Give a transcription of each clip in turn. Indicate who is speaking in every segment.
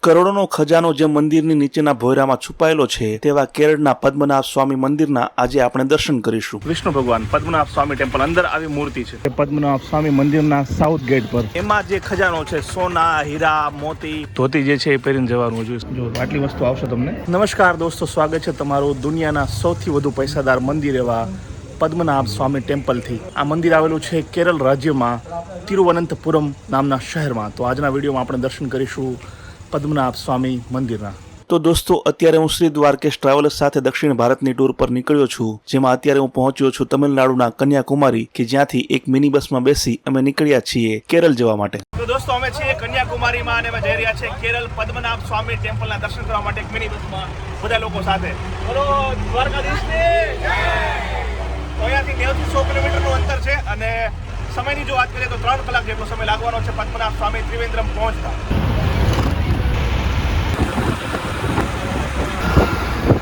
Speaker 1: કરોડોનો ખજાનો જે મંદિરની નીચેના ભોયરામાં છુપાયેલો છે તેવા કેરળના પદ્મનાભ સ્વામી મંદિરના આજે આપણે દર્શન કરીશું। વિષ્ણુ ભગવાન પદ્મનાભ સ્વામી ટેમ્પલ અંદર આવી મૂર્તિ છે પદ્મનાભ સ્વામી મંદિરના સાઉથ ગેટ પર। એમાં જે ખજાનો છે સોના, હીરા, મોતી, ધોતી જે છે એ પહેરીને જવાનું જોઈએ। જો આટલી વસ્તુ આવશે તમને। નમસ્કાર દોસ્તો, સ્વાગત છે તમારું દુનિયાના સૌથી વધુ પૈસાદાર મંદિર એવા પદ્મનાભ સ્વામી ટેમ્પલથી। આ મંદિર આવેલું છે કેરળ રાજ્યમાં તિરુવનંતપુરમ નામના શહેરમાં। તો આજના વિડીયોમાં આપણે દર્શન કરીશું પદ્મનાભ સ્વામી મંદિરના। તો દોસ્તો, અત્યારે હું શ્રી દ્વારકેશ ટ્રાવેલર્સ સાથે દક્ષિણ ભારતની ટૂર પર નીકળ્યો છું, જેમાં અત્યારે હું પહોંચ્યો છું તમિલનાડુના કન્યાકુમારી, કે જ્યાંથી એક મિની બસમાં બેસી અમે નીકળ્યા છીએ કેરળ જવા માટે। તો દોસ્તો, અમે છીએ કન્યાકુમારીમાં અને અમે જઈ રહ્યા છીએ કેરળ પદ્મનાભ સ્વામી ટેમ્પલના દર્શન કરવા માટે એક મિની બસમાં બધા લોકો સાથે। બોલો દ્વારકાધીશની જય। તો અહીંયાથી 90 થી 100 કિલોમીટરનું અંતર છે અને સમયની જો વાત કરીએ તો 3 કલાક જેટલો સમય લાગવાનો છે પદ્મનાભ સ્વામી ત્રિવેન્દ્રમ પહોંચતા।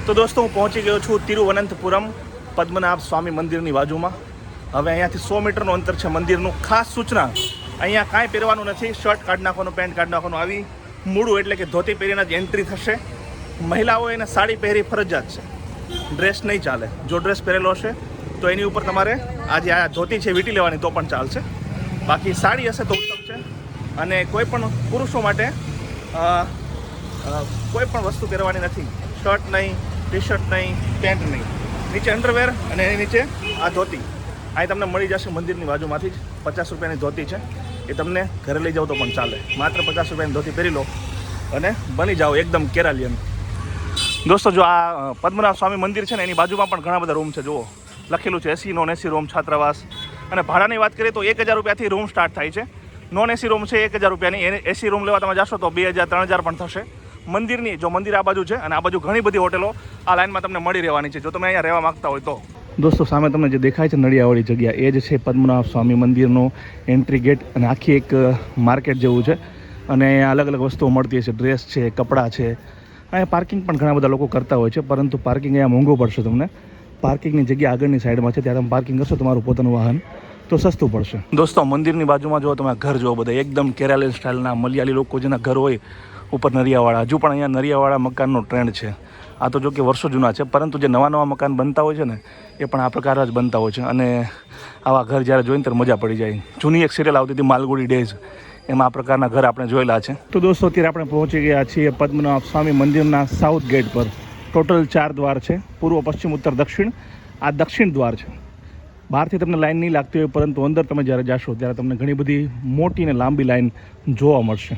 Speaker 1: તો દોસ્તો, હું પહોંચી ગયો છું તિરુવનંતપુરમ પદ્મનાભ સ્વામી મંદિરની બાજુમાં। હવે અહીંયાથી 100 મીટરનું અંતર છે મંદિરનું। ખાસ સૂચના, અહીંયા કાંઈ પહેરવાનું નથી, શર્ટ કાઢી નાખવાનું, પેન્ટ કાઢી નાખવાનું, આવી મૂળું એટલે કે ધોતી પહેરીને જ એન્ટ્રી થશે। મહિલાઓ એને સાડી પહેરી ફરજિયાત છે, ડ્રેસ નહીં ચાલે। જો ડ્રેસ પહેરેલો હશે તો એની ઉપર તમારે આજે આ ધોતી છે વીંટી લેવાની તો પણ ચાલશે, બાકી સાડી હશે તો ઉત્તમ છે। અને કોઈ પણ પુરુષો માટે કોઈ પણ વસ્તુ પહેરવાની નથી, શર્ટ નહીં, ટી શર્ટ નહીં, પેન્ટ નહીં, નીચે અંડરવેર અને એની નીચે આ ધોતી। અહીં તમને મળી જશે મંદિરની બાજુમાંથી જ। 50 રૂપિયાની ધોતી છે, એ તમને ઘરે લઈ જાઓ તો પણ ચાલે। માત્ર 50 રૂપિયાની ધોતી પહેરી લો અને બની જાઓ એકદમ કેરાલિયન। દોસ્તો, જો આ પદ્મનાભ સ્વામી મંદિર છે ને એની બાજુમાં પણ ઘણા બધા રૂમ છે। જુઓ લખેલું છે AC, નોન AC રૂમ, છાત્રાવાસ। અને ભાડાની વાત કરીએ તો 1000 રૂપિયાથી રૂમ સ્ટાર્ટ થાય છે। નોન AC રૂમ છે 1000 રૂપિયાની, AC રૂમ લેવા તમે જશો તો 2000 3000 પણ થશે। મંદિરની જો મંદિર આ બાજુ છે અને આ બાજુ ઘણી બધી હોટેલો આ લાઇનમાં તમને મળી રહેવાની છે જો તમે અહીંયા રહેવા માંગતા હોય તો। દોસ્તો, સામે તમને જે દેખાય છે નળિયાવાળી જગ્યા, એ જ છે પદ્મનાભ સ્વામી મંદિરનો એન્ટ્રી ગેટ અને આખી એક માર્કેટ જેવું છે અને અહીંયા અલગ અલગ વસ્તુઓ મળતી છે, ડ્રેસ છે, કપડાં છે। અહીંયા પાર્કિંગ પણ ઘણા બધા લોકો કરતા હોય છે, પરંતુ પાર્કિંગ અહીંયા મોંઘું પડશે તમને। પાર્કિંગની જગ્યા આગળની સાઈડમાં છે, ત્યાં તમે પાર્કિંગ કરશો તમારું પોતાનું વાહન તો સસ્તું પડશે। દોસ્તો, મંદિરની બાજુમાં જો તમે ઘર જુઓ, બધા એકદમ કેરાલિયન સ્ટાઇલના મલયાલી લોકો જેના ઘર હોય ઉપર નરિયાવાળા, હજુ પણ અહીંયા નરિયાવાળા મકાનનો ટ્રેન્ડ છે। આ તો જો કે વર્ષો જૂના છે, પરંતુ જે નવા મકાન બનતા હોય છે ને એ પણ આ પ્રકાર જ બનતા હોય છે અને આવા ઘર જ્યારે જોઈને ત્યારે મજા પડી જાય। જૂની એક સિરિયલ આવતી હતી માલગુડી ડેઝ, એમાં આ પ્રકારના ઘર આપણે જોયેલા છે। તો દોસ્તો, અત્યારે આપણે પહોંચી ગયા છીએ પદ્મનાભ સ્વામી મંદિરના સાઉથ ગેટ પર। ટોટલ 4 દ્વાર છે, પૂર્વ, પશ્ચિમ, ઉત્તર, દક્ષિણ। આ દક્ષિણ દ્વાર છે। બહારથી તમને લાઈન નહીં લાગતી હોય, પરંતુ અંદર તમે જ્યારે જાશો ત્યારે તમને ઘણી બધી મોટી અને લાંબી લાઈન જોવા મળશે।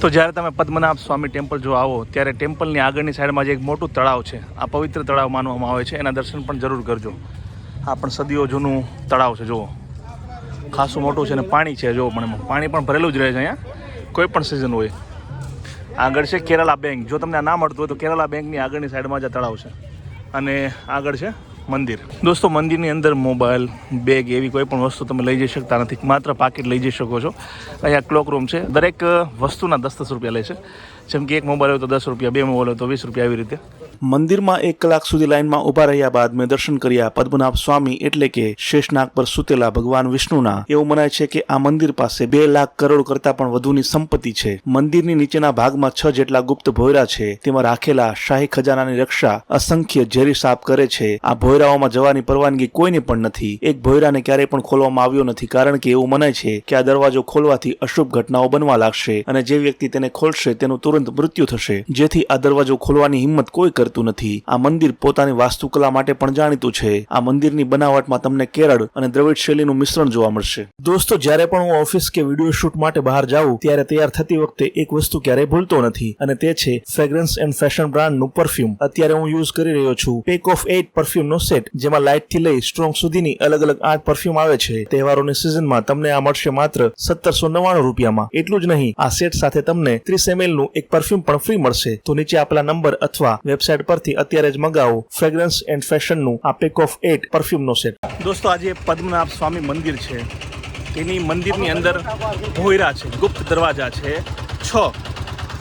Speaker 1: તો જ્યારે તમે પદ્મનાભ સ્વામી ટેમ્પલ જો આવો ત્યારે ટેમ્પલની આગળની સાઈડમાં જે એક મોટું તળાવ છે, આ પવિત્ર તળાવ માનવામાં આવે છે, એના દર્શન પણ જરૂર કરજો। આ પણ સદીઓ જૂનું તળાવ છે, જુઓ ખાસું મોટું છે અને પાણી છે, જુઓ પણ પાણી પણ ભરેલું જ રહે છે અહીંયા કોઈ પણ સિઝન હોય। આગળ છે કેરાલા બેંક, જો તમને આ ના મળતું હોય તો કેરાલા બેંકની આગળની સાઈડમાં જ તળાવ છે અને આગળ છે મંદિર। દોસ્તો, મંદિરની અંદર મોબાઈલ, બેગ એવી કોઈ પણ વસ્તુ તમે લઈ જઈ શકતા નથી, માત્ર પાકીટ લઈ જઈ શકો છો। અહીંયા ક્લોક રૂમ છે, દરેક વસ્તુના 10-10 રૂપિયા લે છે। જેમ કે એક મોબાઈલ હોય તો 10 રૂપિયા, 2 મોબાઈલ હોય તો 20 રૂપિયા, આવી રીતે। મંદિરમાં 1 કલાક સુધી લાઈનમાં ઊભા રહ્યા બાદ મેં દર્શન કર્યા પદ્મનાભ સ્વામી એટલે કે શેષનાગ પર સૂતેલા ભગવાન વિષ્ણુના। એવું મનાય છે કે આ મંદિર પાસે 2 લાખ કરોડ કરતા પણ વધુની સંપત્તિ છે। મંદિરની નીચેના ભાગમાં 6 જેટલા ગુપ્ત ભોયરા છે, તેમાં રાખેલા શાહી ખજાનાની રક્ષા અસંખ્ય ઝેરી સાપ કરે છે। આ ભોયરાઓમાં જવાની પરવાનગી કોઈને પણ નથી। એક ભોયરાને ક્યારેય પણ ખોલવામાં આવ્યો નથી, કારણ કે એવું મનાય છે કે આ દરવાજો ખોલવાથી અશુભ ઘટનાઓ બનવા લાગશે અને જે વ્યક્તિ તેને ખોલશે તેનું તુરંત મૃત્યુ થશે, જેથી આ દરવાજો ખોલવાની હિંમત કોઈ કરતું નથી। આ મંદિર પોતાની વાસ્તુકલા માટે પણ જાણીતું છે। આ મંદિરની બનાવટમાં તમને કેરળ અને દ્રવિડ શૈલીનું મિશ્રણ જોવા મળશે। દોસ્તો, જ્યારે પણ હું ઓફિસ કે વિડીયો શૂટ માટે બહાર જાઉં ત્યારે તૈયાર થતી વખતે એક વસ્તુ ક્યારેય ભૂલતો નથી અને તે છે ફ્રેગ્રન્સ એન્ડ ફેશન બ્રાન્ડનું પરફ્યુમ। અત્યારે હું યુઝ કરી રહ્યો છું પેક ઓફ 8 પરફ્યુમનો સેટ, જેમાં લાઇટ થી લઈ સ્ટ્રોંગ સુધીની અલગ અલગ 8 પરફ્યુમ આવે છે। તહેવારોની સિઝનમાં તમને આ મળશે માત્ર 1799 રૂપિયામાં। એટલું જ નહીં, આ સેટ સાથે તમને 30 ml નું એક પરફ્યુમ પણ ફ્રી મળશે। તો નીચે આપેલા નંબર અથવા વેબસાઇટ પરથી અત્યારે જ મંગાવો ફ્રેગ્રન્સ એન્ડ ફેશનનું આ પેક ઓફ 8 પરફ્યુમનો સેટ। દોસ્તો, આજે પદ્મનાભ સ્વામી મંદિર છે, તેની મંદિરની અંદર ભોયરા છે, ગુપ્ત દરવાજા છે 6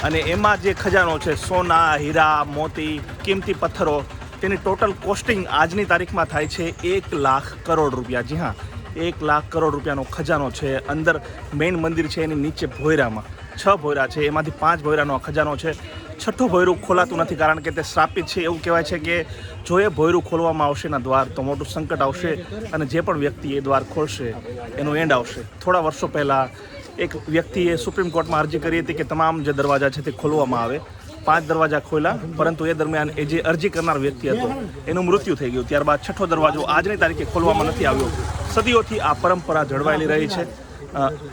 Speaker 1: અને એમાં જે ખજાનો છે સોના, હીરા, મોતી, કિંમતી પથ્થરો, તેની ટોટલ કોસ્ટિંગ આજની તારીખમાં થાય છે 1 લાખ કરોડ રૂપિયા। જી હા, 1 લાખ કરોડ રૂપિયાનો ખજાનો છે। અંદર મેઇન મંદિર છે, એની નીચે ભોયરામાં 6 ભોયરા છે, એમાંથી 5 ભોયરાનો ખજાનો છે. 6ઠું ભોયરું ખોલાતું નથી કારણ કે તે શ્રાપિત છે. એવું કહેવાય છે કે જો એ ભોયરું ખોલવામાં આવશે ના દ્વાર તો મોટું સંકટ આવશે અને જે પણ વ્યક્તિ એ દ્વાર ખોલશે એનો એન્ડ આવશે. થોડા વર્ષો પહેલાં એક વ્યક્તિએ સુપ્રીમ કોર્ટમાં અરજી કરી હતી કે તમામ જે દરવાજા છે તે ખોલવામાં આવે. 5 દરવાજા ખોલ્યા, પરંતુ એ દરમિયાન એ જે અરજી કરનાર વ્યક્તિ હતો એનું મૃત્યુ થઈ ગયું. ત્યારબાદ 6ઠ્ઠો દરવાજો આજની તારીખે ખોલવામાં નથી આવ્યો. સદીઓથી આ પરંપરા જળવાયેલી રહી છે.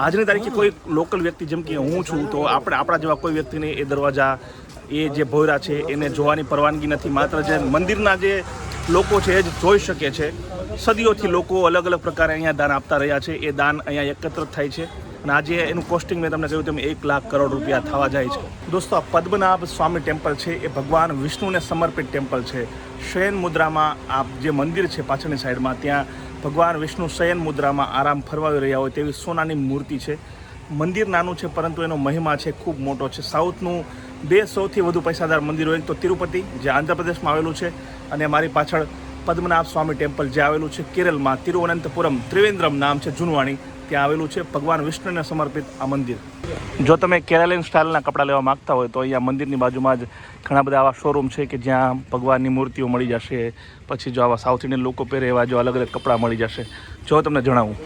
Speaker 1: આજની તારીખે કોઈ લોકલ વ્યક્તિ જેમ કે હું છું તો આપણા જેવા કોઈ વ્યક્તિને એ દરવાજા એ જે ભોયરા છે એને જોવાની પરવાનગી નથી. માત્ર જે મંદિરના જે લોકો છે એ જ જોઈ શકે છે. સદીઓથી લોકો અલગ અલગ પ્રકારે અહીંયા દાન આપતા રહ્યા છે. એ દાન અહીંયા એકત્રિત થાય છે અને આજે એનું કોસ્ટિંગ મેં તમને કહ્યું તેમ 1 લાખ કરોડ રૂપિયા થવા જાય છે. દોસ્તો, આ પદ્મનાભ સ્વામી ટેમ્પલ છે એ ભગવાન વિષ્ણુને સમર્પિત ટેમ્પલ છે. શયન મુદ્રામાં આ જે મંદિર છે પાછળની સાઈડમાં, ત્યાં ભગવાન વિષ્ણુ શયન મુદ્રામાં આરામ ફરમાવી રહ્યા હોય તેવી સોનાની મૂર્તિ છે. મંદિર નાનું છે પરંતુ એનો મહિમા છે ખૂબ મોટો છે. સાઉથનું 2 સૌથી વધુ પૈસાદાર મંદિરો, એક તો તિરુપતિ જે આંધ્રપ્રદેશમાં આવેલું છે અને મારી પાછળ પદ્મનાભ સ્વામી ટેમ્પલ જે આવેલું છે કેરળમાં, તિરુવનંતપુરમ, ત્રિવેન્દ્રમ નામ છે જૂનવાણી, ત્યાં આવેલું છે ભગવાન વિષ્ણુને સમર્પિત આ મંદિર. જો તમે કેરાલિયન સ્ટાઇલના કપડાં લેવા માગતા હોય તો અહીંયા મંદિરની બાજુમાં જ ઘણા બધા આવા શોરૂમ છે કે જ્યાં ભગવાનની મૂર્તિઓ મળી જશે. પછી જો આવા સાઉથ ઇન્ડિયન લોકો પહેરે એવા જો અલગ અલગ કપડાં મળી જશે. જો તમને જણાવું,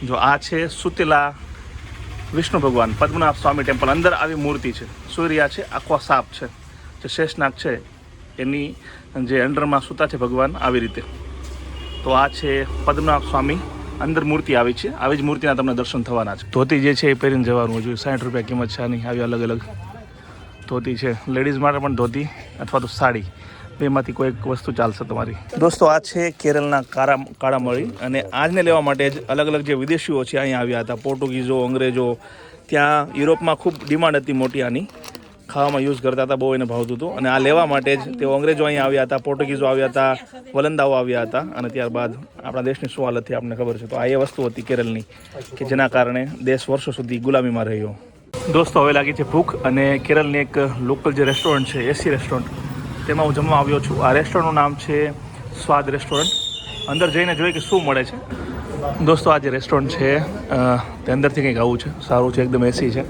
Speaker 1: જો આ છે સુતેલા વિષ્ણુ ભગવાન પદ્મનાભ સ્વામી ટેમ્પલ. અંદર આવી મૂર્તિ છે, સૂર્યા છે, આખો સાપ છે, જે શેષનાગ છે એની જે અંડરમાં સૂતા છે ભગવાન, આવી રીતે. તો આ છે પદ્મનાભ સ્વામી, અંદર મૂર્તિ આવી છે. આવી જ મૂર્તિના તમને દર્શન થવાના છે. ધોતી જે છે એ પહેરીને જવાનું જોઈએ. 60 રૂપિયા કિંમત છે આની. આવી અલગ અલગ ધોતી છે. લેડીઝ માટે પણ ધોતી અથવા તો સાડી, બેમાંથી કોઈ એક વસ્તુ ચાલશે તમારી. દોસ્તો, આ છે કેરળના કાળામળી અને આજને લેવા માટે જ અલગ અલગ જે વિદેશીઓ છે અહીંયા આવ્યા હતા. પોર્ટુગીઝો, અંગ્રેજો, ત્યાં યુરોપમાં ખૂબ ડિમાન્ડ હતી મોટી આની. ખાવામાં યુઝ કરતા હતા, બહુ એને ભાવતું હતું. અને આ લેવા માટે જ તેઓ અંગ્રેજો અહીંયા આવ્યા હતા, પોર્ટુગીઝો આવ્યા હતા, વલંદાઓ આવ્યા હતા અને ત્યારબાદ આપણા દેશની શું હાલત હતી આપણને ખબર છે. તો આ એ વસ્તુ હતી કેરળની કે જેના કારણે દેશ વર્ષો સુધી ગુલામીમાં રહ્યો. દોસ્તો, હવે લાગી છે ભૂખ અને કેરળની એક લોકલ જે રેસ્ટોરન્ટ છે, એસી રેસ્ટોરન્ટ, તેમાં હું જમવા આવ્યો છું. આ રેસ્ટોરન્ટનું નામ છે સ્વાદ રેસ્ટોરન્ટ. અંદર જઈને જોઈએ કે શું મળે છે. દોસ્તો, આ જે રેસ્ટોરન્ટ છે તે અંદરથી કંઈક આવું છે. સારું છે, એકદમ એસી છે.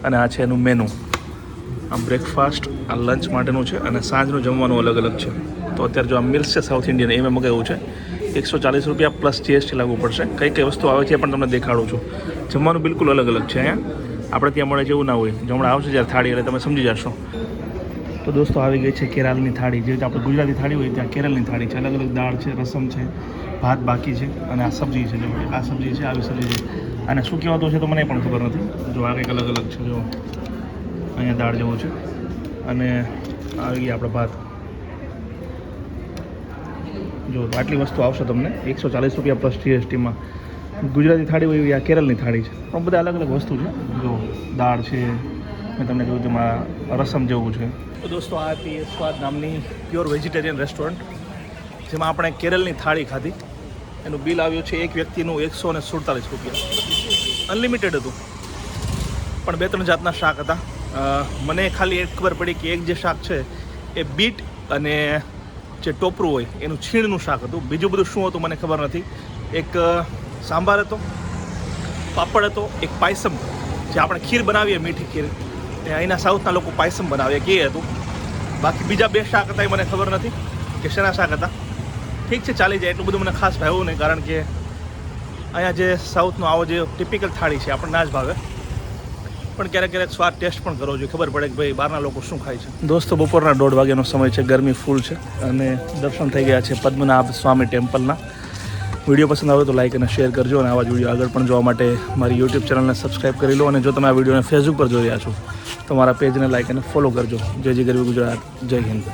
Speaker 1: અને આ છે એનું મેનુ. આ બ્રેકફાસ્ટ, આ લંચ માટેનું છે અને સાંજનું જમવાનું અલગ અલગ છે. તો અત્યારે જો આ મિલ્સ છે સાઉથ ઇન્ડિયન, એ મેં મગાવ્યું છે. 140 રૂપિયા પ્લસ GST લાગવું પડશે. કઈ કઈ વસ્તુ આવે છે એ પણ તમને દેખાડું છું. જમવાનું બિલકુલ અલગ અલગ છે. અહીંયા આપણે ત્યાં મળે જેવું ના હોય. જમણા આવશે જ્યારે થાળી એટલે તમે સમજી જશો. તો દોસ્તો, આવી ગઈ છે કેરળની થાળી. જે આપણે ગુજરાતી થાળી હોય ત્યાં કેરળની થાળી છે. અલગ અલગ દાળ છે, રસમ છે, ભાત બાકી છે અને આ સબ્જી છે. જો આ સબ્જી છે, આવી સબ્જી છે. અને શું કહેવાતું છે તો મને પણ ખબર નથી. જો આ કંઈક અલગ અલગ છે. જો અહીંયા દાળ જેવું છે અને આવી ગયા આપણે ભાત. જો આટલી વસ્તુ આવશે તમને 140 રૂપિયા પ્લસ GSTમાં. ગુજરાતી થાળી હોય એવી આ કેરળની થાળી છે. પણ બધા અલગ અલગ વસ્તુ છે. જો દાળ છે, મેં તમને કહ્યું તેમાં રસમ જેવું છે. તો દોસ્તો, આ હતી સ્વાદ નામની પ્યોર વેજીટેરિયન રેસ્ટોરન્ટ, જેમાં આપણે કેરળની થાળી ખાધી. એનું બિલ આવ્યું છે એક વ્યક્તિનું 147 રૂપિયા. અનલિમિટેડ હતું, પણ 2-3 જાતના શાક હતા. મને ખાલી એક ખબર પડી કે એક જે શાક છે એ બીટ અને જે ટોપરું હોય એનું છીણનું શાક હતું. બીજું બધું શું હતું મને ખબર નથી. એક સાંભાર હતો, પાપડ હતો, એક પાયસમ, જે આપણે ખીર બનાવીએ મીઠી ખીર, એ અહીંના સાઉથના લોકો પાયસમ બનાવે કે એ હતું. બાકી બીજા 2 શાક હતા એ મને ખબર નથી કે શેના શાક હતા. ઠીક છે, ચાલી જાય. એટલું બધું મને ખાસ ભાવ્યું નહીં, કારણ કે અહીંયા જે સાઉથનો આવો જે ટિપિકલ થાળી છે આપણને ના જ ભાવે. પણ ક્યારેક ક્યારેક સ્વાદ ટેસ્ટ પણ કરવો જોઈએ, ખબર પડે કે ભાઈ બહારના લોકો શું ખાય છે. દોસ્તો, બપોરના 1:30 વાગ્યાનો સમય છે. ગરમી ફૂલ છે અને દર્શન થઈ ગયા છે પદ્મનાભ સ્વામી ટેમ્પલના. વિડીયો પસંદ આવે તો લાઇક અને શેર કરજો અને આવા જ વિડીયો આગળ પણ જોવા માટે મારી યુટ્યુબ ચેનલને સબસ્ક્રાઈબ કરી લો. અને જો તમે આ વિડીયોને ફેસબુક પર જોઈ રહ્યા છો તો મારા પેજને લાઇક અને ફોલો કરજો. જય જય ગરવી ગુજરાત, જય હિન્દ.